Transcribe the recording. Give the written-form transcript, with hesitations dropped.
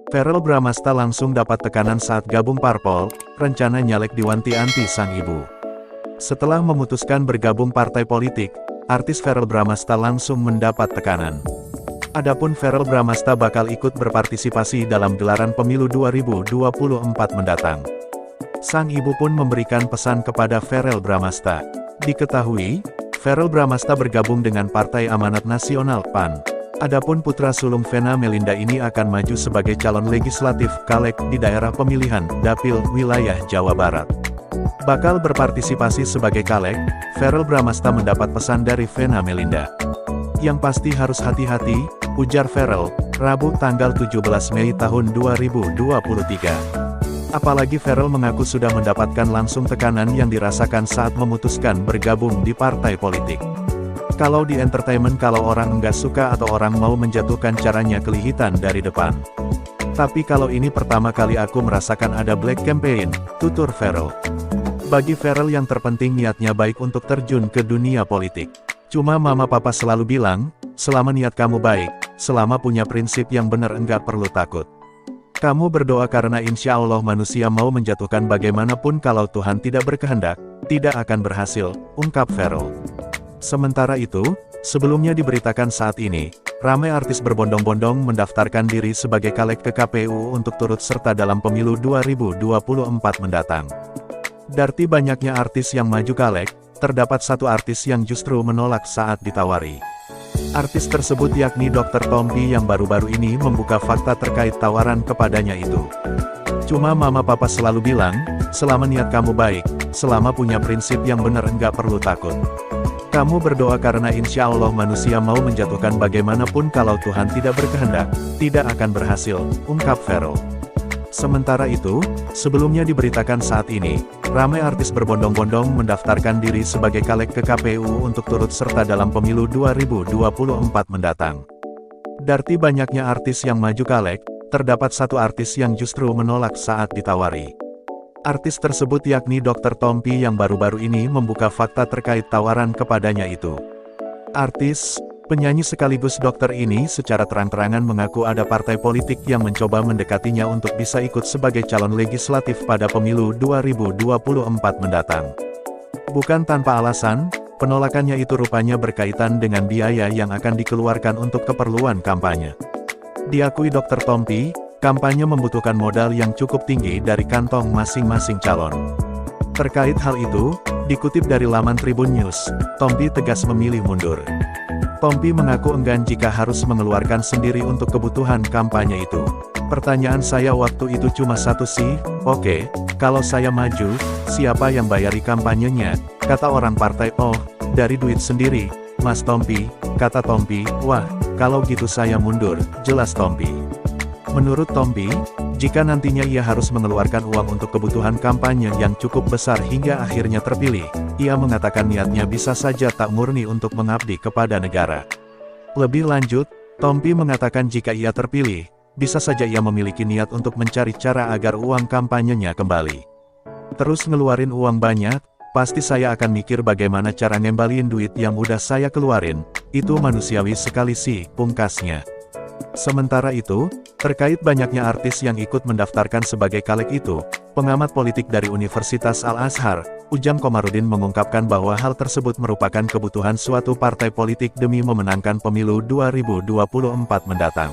Verrel Bramasta langsung dapat tekanan saat gabung parpol, rencana nyalek diwanti-anti sang ibu. Setelah memutuskan bergabung partai politik, artis Verrel Bramasta langsung mendapat tekanan. Adapun Verrel Bramasta bakal ikut berpartisipasi dalam gelaran pemilu 2024 mendatang. Sang ibu pun memberikan pesan kepada Verrel Bramasta. Diketahui, Verrel Bramasta bergabung dengan Partai Amanat Nasional (PAN). Adapun putra sulung Vena Melinda ini akan maju sebagai calon legislatif caleg di daerah pemilihan Dapil wilayah Jawa Barat. Bakal berpartisipasi sebagai caleg, Verrel Bramasta mendapat pesan dari Vena Melinda. Yang pasti harus hati-hati, ujar Verrel, Rabu tanggal 17 Mei tahun 2023. Apalagi Verrel mengaku sudah mendapatkan langsung tekanan yang dirasakan saat memutuskan bergabung di partai politik. Kalau di entertainment kalau orang nggak suka atau orang mau menjatuhkan caranya kelihatan dari depan. Tapi kalau ini pertama kali aku merasakan ada black campaign, tutur Verrel. Bagi Verrel yang terpenting niatnya baik untuk terjun ke dunia politik. Cuma mama papa selalu bilang, selama niat kamu baik, selama punya prinsip yang benar enggak perlu takut. Kamu berdoa karena insya Allah manusia mau menjatuhkan bagaimanapun kalau Tuhan tidak berkehendak, tidak akan berhasil, ungkap Verrel. Sementara itu, sebelumnya diberitakan saat ini, ramai artis berbondong-bondong mendaftarkan diri sebagai caleg ke KPU untuk turut serta dalam pemilu 2024 mendatang. Dari banyaknya artis yang maju caleg, terdapat satu artis yang justru menolak saat ditawari. Artis tersebut yakni Dr. Tompi yang baru-baru ini membuka fakta terkait tawaran kepadanya itu. Cuma mama papa selalu bilang, selama niat kamu baik, selama punya prinsip yang benar enggak perlu takut. Kamu berdoa karena insya Allah manusia mau menjatuhkan bagaimanapun kalau Tuhan tidak berkehendak, tidak akan berhasil, ungkap Verrel. Sementara itu, sebelumnya diberitakan saat ini, ramai artis berbondong-bondong mendaftarkan diri sebagai caleg ke KPU untuk turut serta dalam pemilu 2024 mendatang. Dari banyaknya artis yang maju caleg, terdapat satu artis yang justru menolak saat ditawari. Artis tersebut yakni Dr. Tompi yang baru-baru ini membuka fakta terkait tawaran kepadanya itu. Artis, penyanyi sekaligus dokter ini secara terang-terangan mengaku ada partai politik yang mencoba mendekatinya untuk bisa ikut sebagai calon legislatif pada pemilu 2024 mendatang. Bukan tanpa alasan, penolakannya itu rupanya berkaitan dengan biaya yang akan dikeluarkan untuk keperluan kampanye. Diakui Dr. Tompi, kampanye membutuhkan modal yang cukup tinggi dari kantong masing-masing calon. Terkait hal itu, dikutip dari laman Tribun News, Tompi tegas memilih mundur. Tompi mengaku enggan jika harus mengeluarkan sendiri untuk kebutuhan kampanye itu. Pertanyaan saya waktu itu cuma satu sih, oke, kalau saya maju, siapa yang bayari kampanyenya? Kata orang partai, oh, dari duit sendiri, Mas Tompi, kata Tompi, wah, kalau gitu saya mundur, jelas Tompi. Menurut Tompi, jika nantinya ia harus mengeluarkan uang untuk kebutuhan kampanye yang cukup besar hingga akhirnya terpilih, ia mengatakan niatnya bisa saja tak murni untuk mengabdi kepada negara. Lebih lanjut, Tompi mengatakan jika ia terpilih, bisa saja ia memiliki niat untuk mencari cara agar uang kampanyenya kembali. Terus ngeluarin uang banyak, pasti saya akan mikir bagaimana cara ngembaliin duit yang udah saya keluarin, itu manusiawi sekali sih, pungkasnya. Sementara itu, terkait banyaknya artis yang ikut mendaftarkan sebagai caleg itu, pengamat politik dari Universitas Al-Azhar, Ujang Komarudin mengungkapkan bahwa hal tersebut merupakan kebutuhan suatu partai politik demi memenangkan pemilu 2024 mendatang.